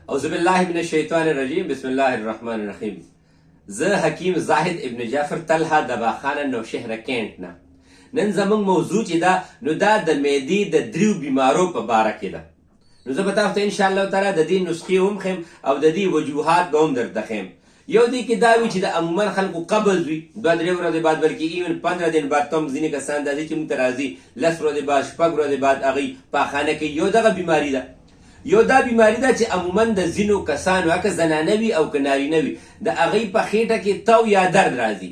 اعوذ بالله من الشیطان الرجیم بسم الله الرحمن الرحیم. زه حکیم زاهد ابن جعفر طلحه د باخانه نوشهره کینټ نه. نن زموږ موضوع چې ده نو دا د معدې د دریو بیمارو په باره کې ده. نو زه به تاسو ته انشاءالله تعالی د دې نسخې هم ښیم او د دې وجوهات به هم درته ښیم. یو دی کې دا وي چې د عموما خلکو قبض وي 2-3 ورځې بعد بلکې ایون 15 دن بعد تم ځینې کسان دا دي چې موږ ته راځي 10 ورځې بعد 6 ورځې بعد هغوی پاخانه کوي. یو دغه بیماري ده. یو دا بیماری ده چې عموما د ځینو کسانو که زنانه وي او که نارینه وي د هغوی په خېټه کې تو یا درد راځي.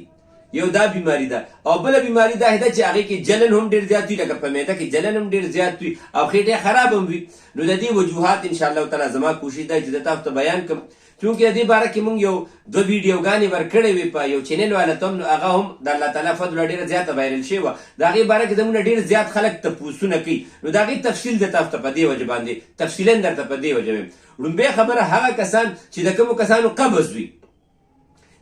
یو دا بیماری ده. او بله بیماری دا ده چې هغې کې جلن هم ډېر زیات وي، لکه په معده کې جلن هم ډېر زیات وي او خېټه خراب هم وي. نو د دې وجوهات انشاءالله تعالی زما کوشش ده چې د تاسو ته بیان کړم، چونکې د دې باره کې موږ یو 2 ویډیوګانې ورکړې وې په یو چینل والا ته هم، نو هغه هم د الله تعالی فضله ډېره زیاته وایرل شوې وه. د هغې باره کې زموږ نه ډېر زیات خلک تپوسونه کوي، نو د هغې تفصیل د تاسو ته په دې وجه باندې تفصیلا درته په دې وجه ویم. لومبۍ خبره هغه کسان چې د کومو کسانو قبض وي،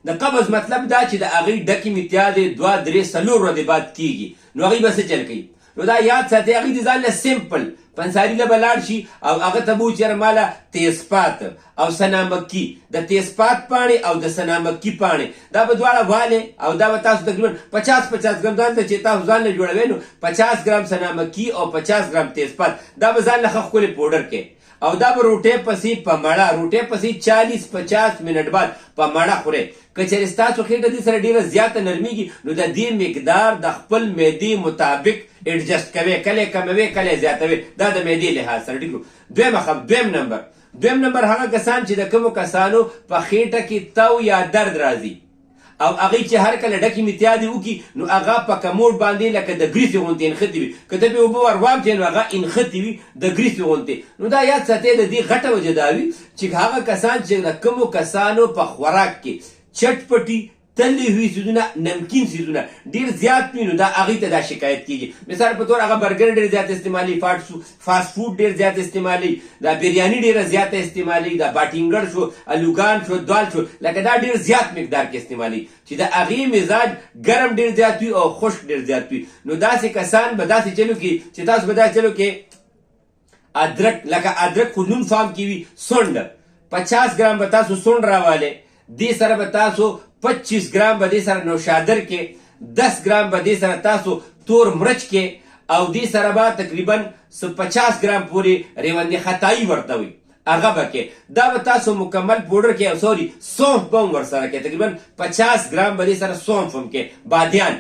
د قبض مطلب دا چې د هغې ډکې متیادې 2-3-4 ورځې بعد کېږي، نو هغوی به څه چل کوي؟ نو دا یاد ساتئ، هغوی د ځان له سمپل پنساري له به لاړ شي او هغه ته به وایي چې ماله تیزپات او سنامکي، د تیزپات پاڼې او د سنامکي پاڼې دا به دواړه والې او دا به تاسو تقریبا 50 ګرام ځان ته چې تاسو ځان له جوړوئ نو 50 ګرام سنامکي او 50 ګرام تیزپات دا به ځان له ښه ښکلې پوډر کې او دا به روټۍ پسې په مړه روټۍ پسې 40-50 منټ بعد په مړه خورئ. که چېرې ستاسو خېټه دې سره ډېره زیاته نرمیږي نو د دې مقدار د خپل معدې مطابق ایډجسټ کوئ، کله یې کموئ کله یې زیاتوئ، دا د معدې لحاظ سره ټیک. دویم نمبر هغه کسان چې د کومو کسانو په خېټه کې تو یا درد راځي او هغوی چې هر کله ډکې متیادې وکړي نو هغه په کموډ باندې لکه د ګریسې غوندې انښتې وي، که ته پرې اوبه ور وامچې نو هغه انښتې وي د ګریسې غوندې. نو دا یاد ساتئ، د دې غټه وجه دا وي چې هغه کسان چې د کومو کسانو په خوراک کې چټپټي تللی ہوئی سیزونه نمکین سیزونه ډېر زیات وي نو دا هغوی ته دا شکایت کېږي. مثال په طور هغه برګر ډېر زیات استعمالوي، فاسټ فوډ ډېر زیات استعمالوي، دا بریاني ډېره زیاته استعمالوي، دا باټینګر شو، الوګان شو، دال شو، لکه دا ډېر زیات مقدار کې استعمالوي چې د هغې مزاج ګرم ډېر زیات وي او خشک ډېر زیات وي. نو داسې کسان به داسې چلو کې چې تاسو به داسې چلو کې ادرک، لکه ادرک خو نون فام کې وي، سونډ 50 ګرام به تاسو سونډ راوالی، دې سره به تاسو 25 ګرام به دې سره نوشادر کې، 10 ګرام به دې سره تاسو تور مرچ کې او دې سره به تقریبا 50 ګرام پورې ریوندې خطایي ورته وي هغه به کې. دا به تاسو مکمل پوډر کې او سوري سونف به هم ورسره کې، تقریبا 50 ګرام به دې سره سونف هم کې، بادیان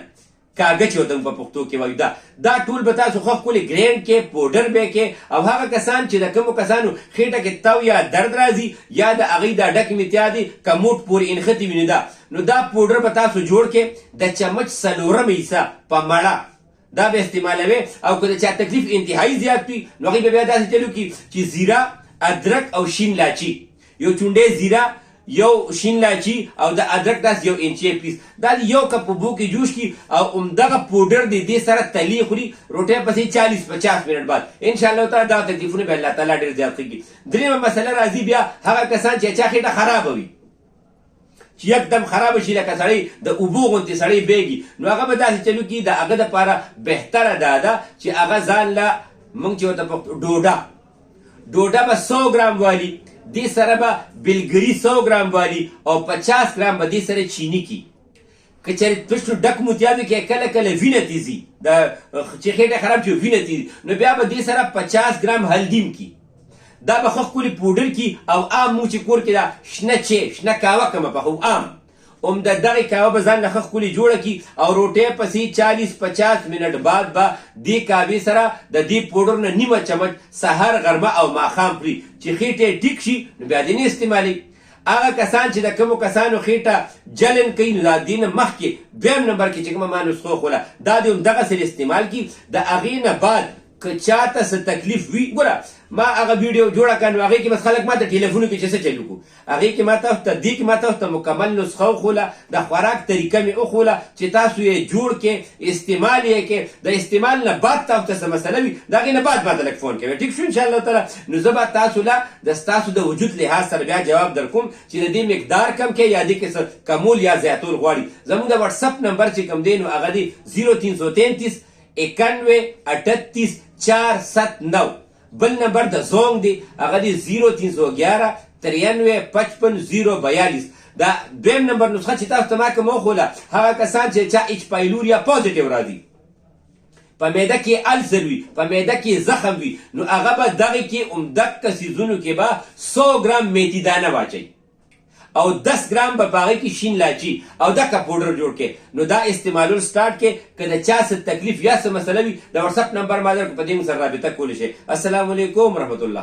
کاږه چې ورته په پښتو کې وایو، دا ټول به تاسو ښه ښکلې ګرینډ کې پوډر به کې. او هغه کسان چې د کومو کسانو خېټه کې تو یا درد راځي یا د هغوی دا ډکې متیادې کموټ پورې انښتې وي نو دا پوډر به تاسو جوړ کې د چمچ 4 حصه په مړه دا به استعمالوي. او که د چا تکلیف انتهایی زیات وي نو هغوی به بیا داسې چلو کي چې زیره، ادرک او شین لاچي، یو چونډۍ زیره، یو شین لاچي او د ادرک داسې 1 انچي پیس، دا یو کپ اوبو کې جوش کړي او همدغه پوډر د دې سره تلی خوري روټۍ پسې 40-50 منټ بعد انشاءالله تعالی دا تکلیفونه به الله تعالی ډېر زیات ښه کړي. درېیمه مسله راځي بیا هغه کسان چې چا خېټه خرابه وي، چې یکدم خرابه شي لکه سړی د اوبو غوندې سړی بیږي، نو هغه به داسې چلو کړي د هغه دپاره بهتره دا ده چې هغه ځان له موږ چې ورته ډوډه به 100 ګرام والي، دې سره به بلګري 100 ګرام والي او 50 ګرام به دې سره چینی کی. که چېرې پشتو ډک متیادو کې کله کله وینه تیزي، چې خېټه خراب شي وینه تیزي، نو بیا به دې سره 50 ګرام هلدیم کی، دا به ښه ښکلې پوډر کی. او عام مو چې کور کې دا شنه کاوه کومه پخو عام د دغې کاوه به ځان له ښه ښکلې جوړه کي او روټۍ پسې 40-50 منټ بعد به دې کاوې سره د دې پوډر نه نیمه چمچ سهار غرمه او ماښام خوري چې خېټه یې ټیک شي نو بیا دې نه استعمالوي. هغه کسان چې د کومو کسانو خېټه جلن کوي نو د دې نه مخکې 2 نمبر کې چې کومه ما نسخه خوله دا دې همدغسې استعمال کي. د هغې نه بعد که چاته څه تکلیف وي، ګوره ما هغه ویډیو جوړه کړه نو هغې کې بس خلک ما ته ټلیفونو کې چې څه چل وکړو، هغې کې ما تاسو ته دې کې ما تاسو ته مکمل نسخه وښوله، د خوراک طریقه مې وښوله چې تاسو یې جوړ کې استعمال یې کې. د استعمال نه بعد تاسو ته څه مسله وي د هغې نه بعد ما ته لږ فون کوئ، ټیک شو انشاءالله تعالی. نو زه به تاسو له ستاسو د وجود لحاظ سره بیا جواب در کوم چې د دې مقدار کم کې یا دې کې څه کمول یا زیاتول غواړي. زموږ د واتساپ نمبر چې کوم دی نو هغه دی 0333 91 38 479 بل نمبر د زونګ دی هغه دی 0311 93 55 042. دا دویم نمبر نسخه چې تاسو ته ما کوم وښوله هغه کسان چې چا اچ پایلوریا پازیټیو راځي، په معده کې السر وي، په معده کې زخم وي، نو هغه به دغه کې عمدک څیزونو کې به 100 ګرام میتي دانه واچوي او 10 ګرام به په هغې کې شین لاچي او دکه پوډر جوړ کړي. نو دا استعمالول سټارټ کړي. که د چا څه تکلیف یا څه مسله وي د وټساپ نمبر ما درکړو، په دې موږ سره رابطه کولی شئ. السلام علیکم ورحمت الله.